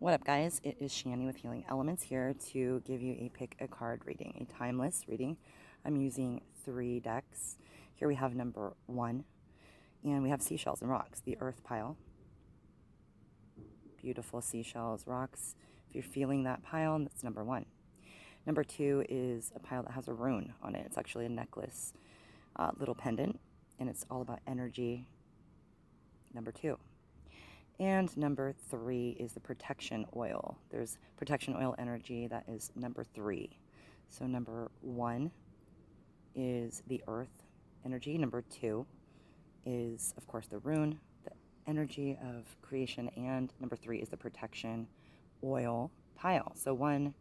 What up, guys? It is Shani with Healing Elements here to give you a pick a card reading, a timeless reading. I'm using 3 decks. Here we have number 1, and we have seashells and rocks, the earth pile. Beautiful seashells, rocks. If you're feeling that pile, that's number 1. Number 2 is a pile that has a rune on it. It's actually a necklace, little pendant, and it's all about energy. Number 2. And number 3 is the protection oil. There's protection oil energy, that is number 3. So number 1 is the earth energy. Number 2 is, of course, the rune, the energy of creation. And number 3 is the protection oil pile. So 1,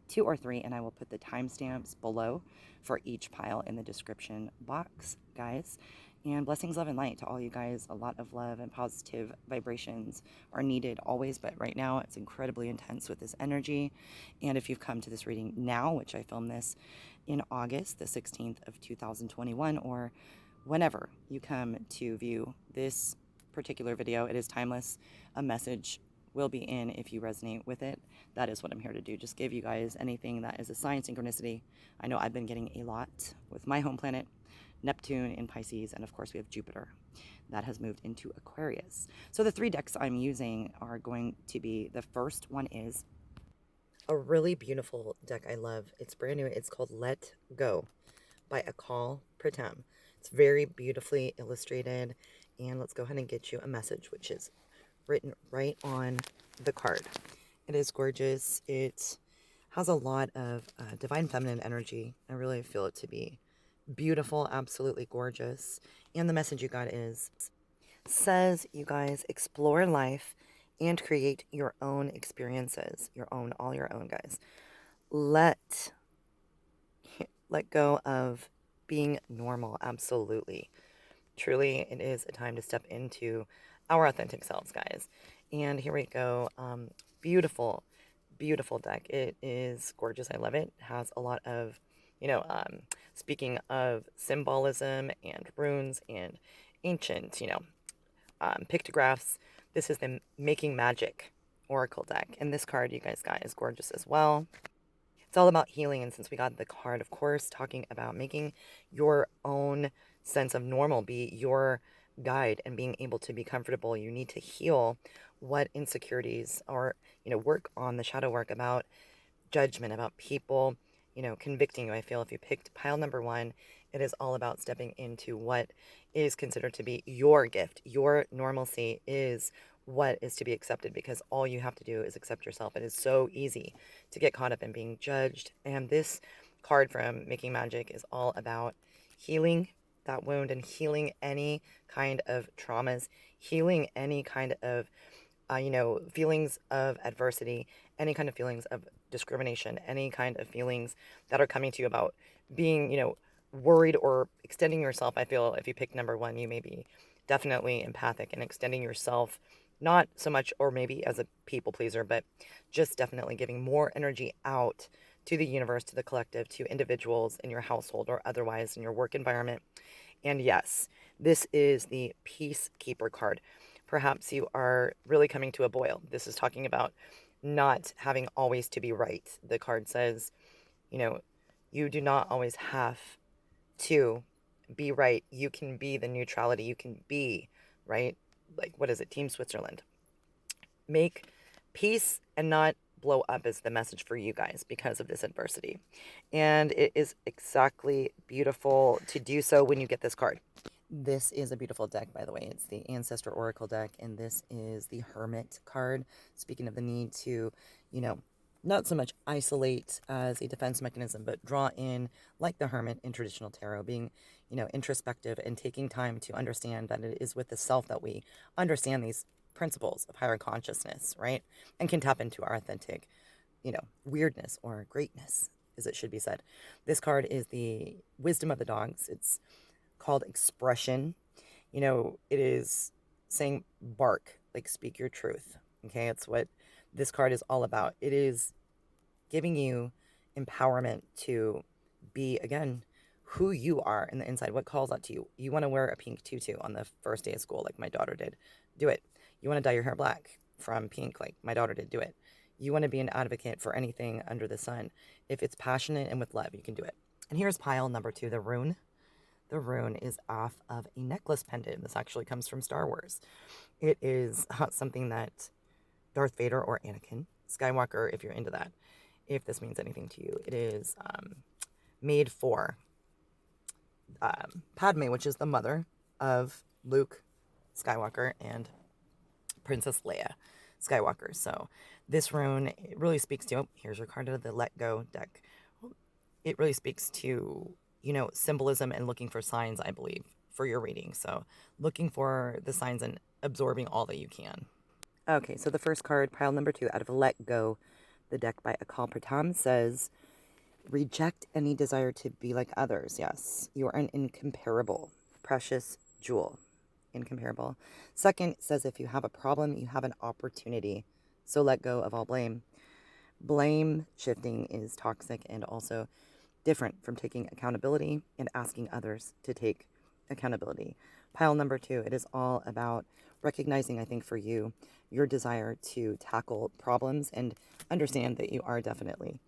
2, or 3, and I will put the timestamps below for each pile in the description box, guys. And blessings, love, and light to all you guys. A lot of love and positive vibrations are needed always, but right now it's incredibly intense with this energy. And if you've come to this reading now, which I filmed this in August the 16th of 2021, or whenever you come to view this particular video, it is timeless. A message will be in if you resonate with it. That is what I'm here to do. Just give you guys anything that is a sign, synchronicity. I know I've been getting a lot with my home planet, Neptune in Pisces, and of course we have Jupiter that has moved into Aquarius. So the 3 decks I'm using are going to be, the first one is a really beautiful deck I love. It's brand new. It's called Let Go by Akal Pritam. It's very beautifully illustrated, and let's go ahead and get you a message, which is written right on the card. It is gorgeous. It has a lot of divine feminine energy. I really feel it to be beautiful, absolutely gorgeous. And the message you got says, you guys, explore life and create your own experiences. All your own, guys. Let go of being normal, absolutely. Truly, it is a time to step into our authentic selves, guys. And here we go. Beautiful, beautiful deck. It is gorgeous. I love it. It has a lot of, speaking of symbolism and runes and ancient, pictographs. This is the Making Magic Oracle deck. And this card you guys got is gorgeous as well. It's all about healing. And since we got the card, of course, talking about making your own sense of normal be your guide and being able to be comfortable, you need to heal what insecurities or, work on the shadow work about judgment, about people, convicting you. I feel if you picked pile number 1, it is all about stepping into what is considered to be your gift. Your normalcy is what is to be accepted, because all you have to do is accept yourself. It is so easy to get caught up in being judged. And this card from Making Magic is all about healing that wound and healing any kind of traumas, healing any kind of feelings of adversity, any kind of feelings of discrimination, any kind of feelings that are coming to you about being, worried or extending yourself. I feel if you pick number 1, you may be definitely empathic and extending yourself, not so much or maybe as a people pleaser, but just definitely giving more energy out to the universe, to the collective, to individuals in your household or otherwise in your work environment. And yes, this is the Peacekeeper card. Perhaps you are really coming to a boil. This is talking about not having always to be right. The card says, you do not always have to be right. You can be the neutrality. You can be, right? Like, what is it? Team Switzerland. Make peace and not blow up is the message for you guys because of this adversity. And it is exactly beautiful to do so when you get this card. This is a beautiful deck, by the way. It's the Ancestor Oracle deck, and this is the Hermit card. Speaking of the need to, not so much isolate as a defense mechanism, but draw in like the Hermit in traditional tarot, being, introspective and taking time to understand that it is with the self that we understand these principles of higher consciousness, right? And can tap into our authentic, weirdness or greatness, as it should be said. This card is the Wisdom of the Dogs. It's called Expression. It is saying bark, like speak your truth. Okay, it's what this card is all about. It is giving you empowerment to be, again, who you are in the inside, what calls out to you. You want to wear a pink tutu on the first day of school, like my daughter did. Do it. You want to dye your hair black. from pink, like my daughter did. Do it. You want to be an advocate for anything under the sun. If it's passionate and with love, you can do it. And here's pile number 2, the rune. The rune is off of a necklace pendant. This actually comes from Star Wars. It is something that Darth Vader or Anakin Skywalker, if you're into that, if this means anything to you, it is made for Padme, which is the mother of Luke Skywalker and Princess Leia Skywalker. So this rune, it really speaks to, here's your card of the Let Go deck. It really speaks to, symbolism and looking for signs, I believe, for your reading. So looking for the signs and absorbing all that you can. Okay, so the first card, pile number 2, out of Let Go, the deck by Akal Pratam, says, reject any desire to be like others. Yes, you are an incomparable, precious jewel. Incomparable. Second says, if you have a problem, you have an opportunity. So let go of all blame. Blame shifting is toxic and also different from taking accountability and asking others to take accountability. Pile number 2, it is all about recognizing, I think for you, your desire to tackle problems and understand that you are definitely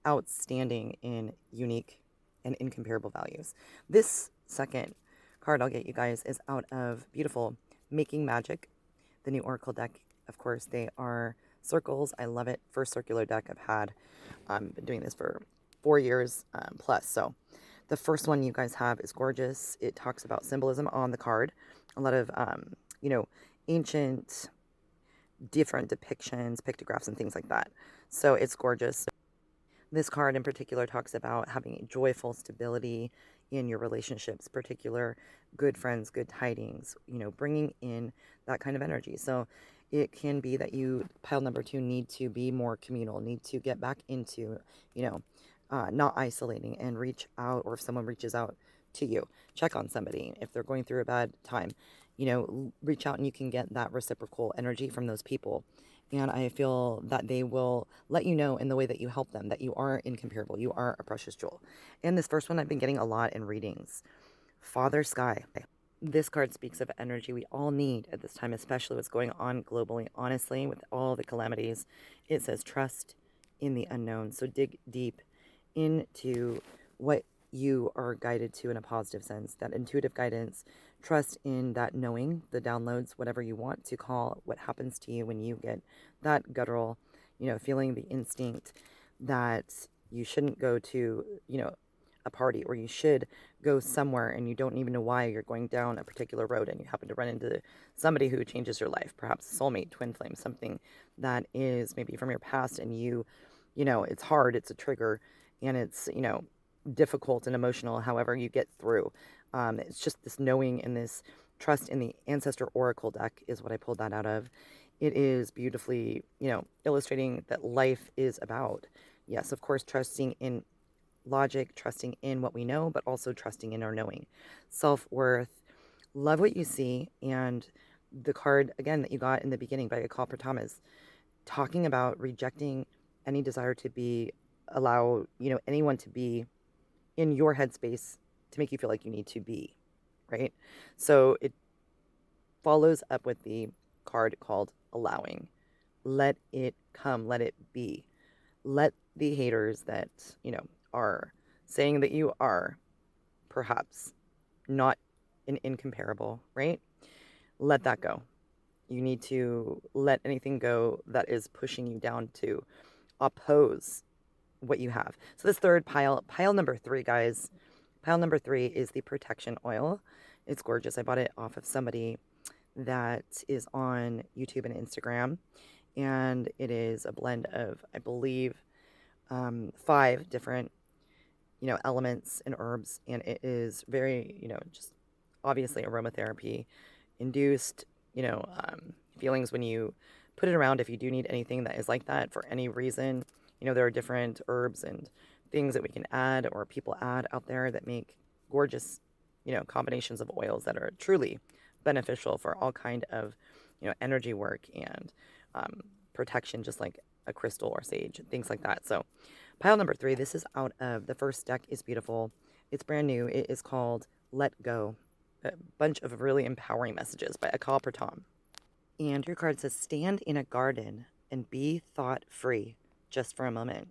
outstanding in unique and incomparable values. This second card I'll get you guys is out of beautiful Making Magic, the new Oracle deck. Of course, they are circles. I love it. First circular deck I've had. Been doing this for 4 years plus. So the first one you guys have is gorgeous. It talks about symbolism on the card. A lot of, ancient, different depictions, pictographs, and things like that. So it's gorgeous. This card in particular talks about having joyful stability in your relationships, particular good friends, good tidings, bringing in that kind of energy. So it can be that you, pile number 2, need to be more communal, need to get back into, not isolating and reach out, or if someone reaches out to you, check on somebody. If they're going through a bad time, reach out and you can get that reciprocal energy from those people. And I feel that they will let you know in the way that you help them that you are incomparable. You are a precious jewel. And this first one I've been getting a lot in readings. Father Sky. This card speaks of energy we all need at this time, especially what's going on globally. Honestly, with all the calamities, it says trust in the unknown. So dig deep into what you are guided to in a positive sense, that intuitive guidance. Trust in that knowing, the downloads, whatever you want to call what happens to you when you get that guttural, feeling, the instinct that you shouldn't go to, a party, or you should go somewhere and you don't even know why you're going down a particular road, and you happen to run into somebody who changes your life, perhaps a soulmate, twin flame, something that is maybe from your past, and it's hard, it's a trigger, and it's, difficult and emotional, however you get through. It's just this knowing and this trust in the Ancestor Oracle deck is what I pulled that out of. It is beautifully, illustrating that life is about, yes, of course, trusting in logic, trusting in what we know, but also trusting in our knowing. Self-worth, love what you see. And the card, again, that you got in the beginning by Akal Pratam is talking about rejecting any desire to be, allow, anyone to be in your headspace to make you feel like you need to be, right? So it follows up with the card called allowing. Let it come, let it be. Let the haters that, are saying that you are perhaps not an incomparable, right? Let that go. You need to let anything go that is pushing you down to oppose what you have. So this third pile number 3, guys, pile number 3 is the protection oil. It's gorgeous. I bought it off of somebody that is on YouTube and Instagram, and it is a blend of, I believe, 5 different, elements and herbs, and it is very, just obviously aromatherapy induced, feelings when you put it around. If you do need anything that is like that for any reason, there are different herbs and things that we can add, or people add out there, that make gorgeous, combinations of oils that are truly beneficial for all kind of, energy work and protection, just like a crystal or sage, things like that. So pile number 3, this is out of, the first deck is beautiful. It's brand new. It is called Let Go. A bunch of really empowering messages by Akal Pratam. And your card says, stand in a garden and be thought free just for a moment.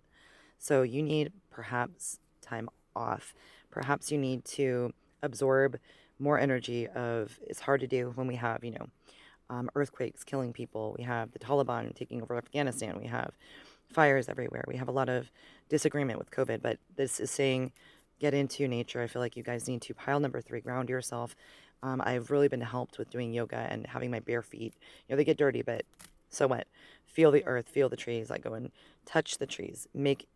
So you need perhaps time off. Perhaps you need to absorb more energy of, it's hard to do when we have, earthquakes killing people. We have the Taliban taking over Afghanistan. We have fires everywhere. We have a lot of disagreement with COVID, but this is saying get into nature. I feel like you guys need to pile number 3, ground yourself. I've really been helped with doing yoga and having my bare feet. They get dirty, but so what? Feel the earth, feel the trees. I go and touch the trees, make,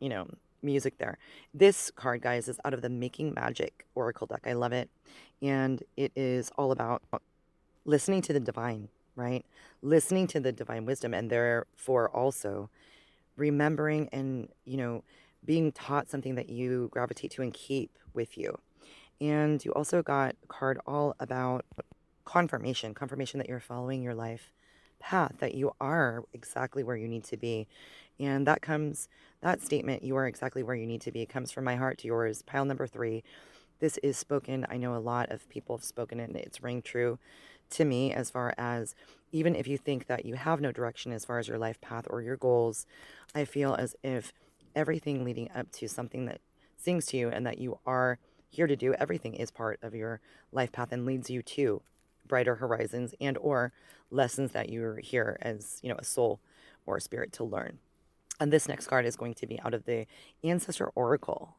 music there. This card, guys, is out of the Making Magic Oracle deck. I love it. And it is all about listening to the divine, right? Listening to the divine wisdom, and therefore also remembering and, being taught something that you gravitate to and keep with you. And you also got a card all about confirmation that you're following your life path, that you are exactly where you need to be. And that statement, you are exactly where you need to be, comes from my heart to yours. Pile number 3. This is spoken. I know a lot of people have spoken it, and it's ring true to me, as far as even if you think that you have no direction as far as your life path or your goals, I feel as if everything leading up to something that sings to you and that you are here to do, everything is part of your life path and leads you to brighter horizons and or lessons that you're here as, a soul or a spirit to learn. And this next card is going to be out of the Ancestor Oracle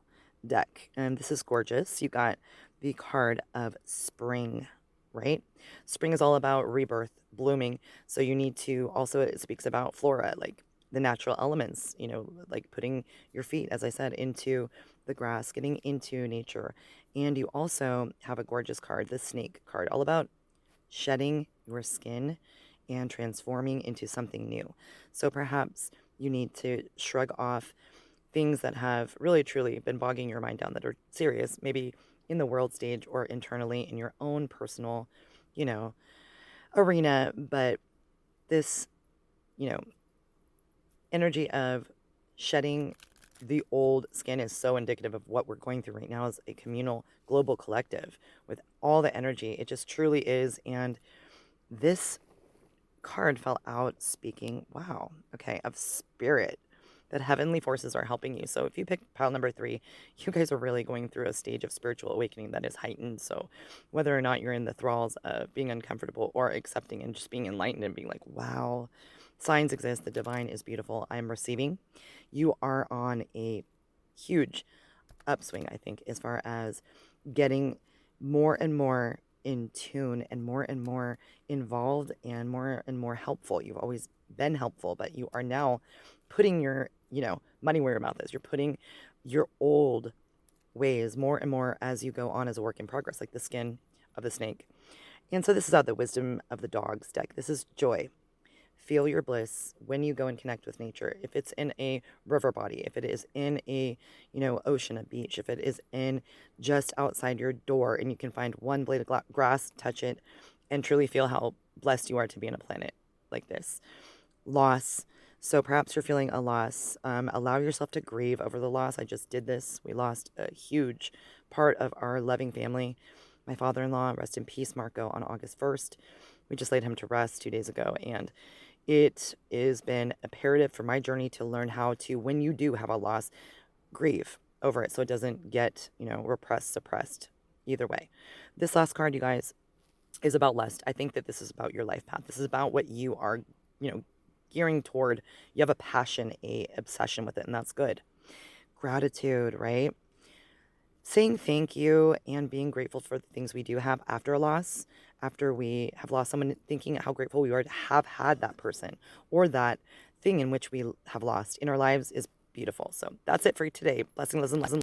deck. And this is gorgeous. You got the card of spring, right? Spring is all about rebirth, blooming. So you need to also, it speaks about flora, like the natural elements, like putting your feet, as I said, into the grass, getting into nature. And you also have a gorgeous card, the snake card, all about shedding your skin and transforming into something new. So perhaps you need to shrug off things that have really truly been bogging your mind down, that are serious, maybe in the world stage or internally in your own personal, arena. But this, you know, energy of shedding the old skin is so indicative of what we're going through right now as a communal global collective with all the energy. It just truly is. And this card fell out speaking, wow, okay, of spirit, that heavenly forces are helping you. So if you pick pile number 3, you guys are really going through a stage of spiritual awakening that is heightened. So whether or not you're in the thralls of being uncomfortable or accepting and just being enlightened and being like, wow, signs exist, the divine is beautiful, I'm receiving, you are on a huge upswing, I think, as far as getting more and more in tune and more involved and more helpful. You've always been helpful, but you are now putting your, money where your mouth is. You're putting your old ways more and more as you go on as a work in progress, like the skin of the snake. And so this is out of the Wisdom of the Dogs deck. This is joy. Feel your bliss when you go and connect with nature. If it's in a river body, if it is in a, ocean, a beach, if it is in just outside your door and you can find one blade of grass, touch it, and truly feel how blessed you are to be on a planet like this. Loss. So perhaps you're feeling a loss. Allow yourself to grieve over the loss. I just did this. We lost a huge part of our loving family. My father-in-law, rest in peace, Marco, on August 1st. We just laid him to rest 2 days ago. And it has been imperative for my journey to learn how to, when you do have a loss, grieve over it so it doesn't get, repressed, suppressed, either way. This last card, you guys, is about lust. I think that this is about your life path. This is about what you are, gearing toward. You have a passion, a obsession with it, and that's good. Gratitude, right? Saying thank you and being grateful for the things we do have after a loss, after we have lost someone, thinking how grateful we are to have had that person or that thing in which we have lost in our lives is beautiful. So that's it for today. Blessing, lesson, lesson.